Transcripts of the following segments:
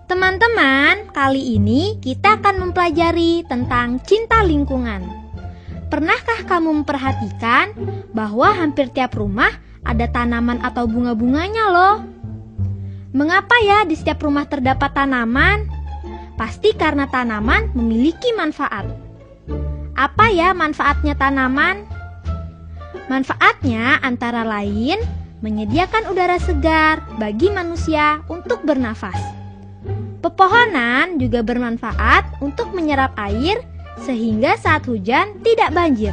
Teman-teman, kali ini kita akan mempelajari tentang cinta lingkungan. Pernahkah kamu memperhatikan bahwa hampir tiap rumah ada tanaman atau bunga-bunganya loh? Mengapa ya di setiap rumah terdapat tanaman? Pasti karena tanaman memiliki manfaat. Apa ya manfaatnya tanaman? Manfaatnya antara lain menyediakan udara segar bagi manusia untuk bernafas. Pepohonan juga bermanfaat untuk menyerap air sehingga saat hujan tidak banjir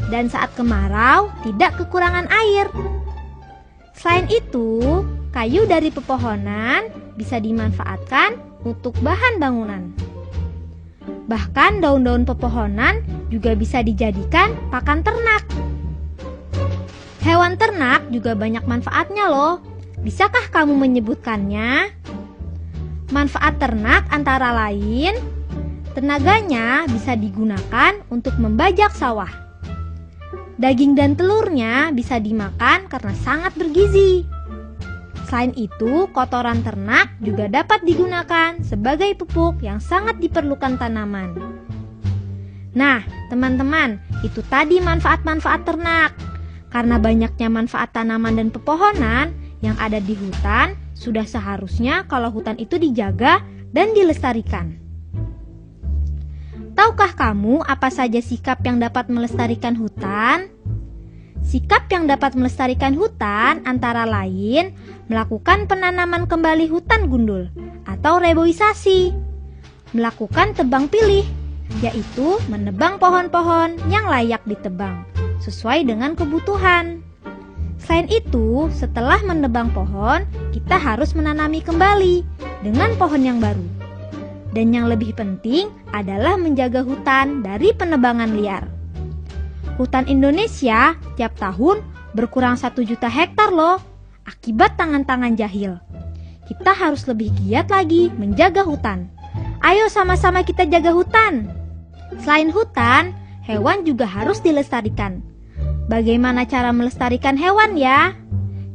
dan saat kemarau tidak kekurangan air. Selain itu, kayu dari pepohonan bisa dimanfaatkan untuk bahan bangunan. Bahkan daun-daun pepohonan juga bisa dijadikan pakan ternak. Hewan ternak juga banyak manfaatnya loh. Bisakah kamu menyebutkannya? Manfaat ternak antara lain, tenaganya bisa digunakan untuk membajak sawah. Daging dan telurnya bisa dimakan karena sangat bergizi. Selain itu, kotoran ternak juga dapat digunakan sebagai pupuk yang sangat diperlukan tanaman. Nah, teman-teman, itu tadi manfaat-manfaat ternak. Karena banyaknya manfaat tanaman dan pepohonan yang ada di hutan, sudah seharusnya kalau hutan itu dijaga dan dilestarikan. Tahukah kamu apa saja sikap yang dapat melestarikan hutan? Sikap yang dapat melestarikan hutan antara lain melakukan penanaman kembali hutan gundul atau reboisasi, melakukan tebang pilih, yaitu menebang pohon-pohon yang layak ditebang sesuai dengan kebutuhan. Selain itu, setelah menebang pohon, kita harus menanami kembali dengan pohon yang baru. Dan yang lebih penting adalah menjaga hutan dari penebangan liar. Hutan Indonesia tiap tahun berkurang 1 juta hektar loh, akibat tangan-tangan jahil. Kita harus lebih giat lagi menjaga hutan. Ayo sama-sama kita jaga hutan. Selain hutan, hewan juga harus dilestarikan. Bagaimana cara melestarikan hewan ya?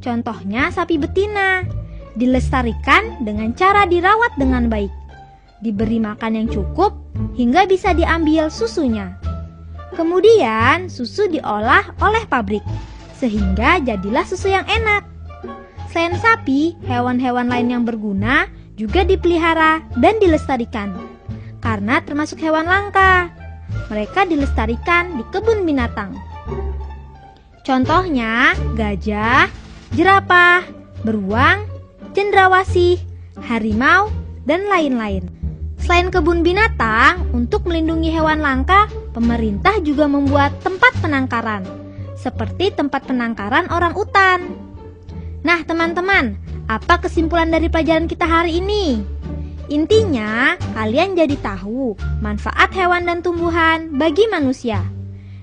Contohnya sapi betina. Dilestarikan dengan cara dirawat dengan baik. Diberi makan yang cukup hingga bisa diambil susunya. Kemudian susu diolah oleh pabrik sehingga jadilah susu yang enak. Selain sapi, hewan-hewan lain yang berguna juga dipelihara dan dilestarikan. Karena termasuk hewan langka. Mereka dilestarikan di kebun binatang. Contohnya gajah, jerapah, beruang, cendrawasih, harimau, dan lain-lain. Selain kebun binatang, untuk melindungi hewan langka, pemerintah juga membuat tempat penangkaran, seperti tempat penangkaran orang utan. Nah teman-teman, apa kesimpulan dari pelajaran kita hari ini? Intinya, kalian jadi tahu manfaat hewan dan tumbuhan bagi manusia.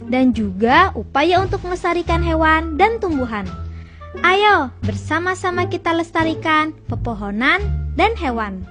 Dan juga upaya untuk melestarikan hewan dan tumbuhan. Ayo bersama-sama kita lestarikan pepohonan dan hewan.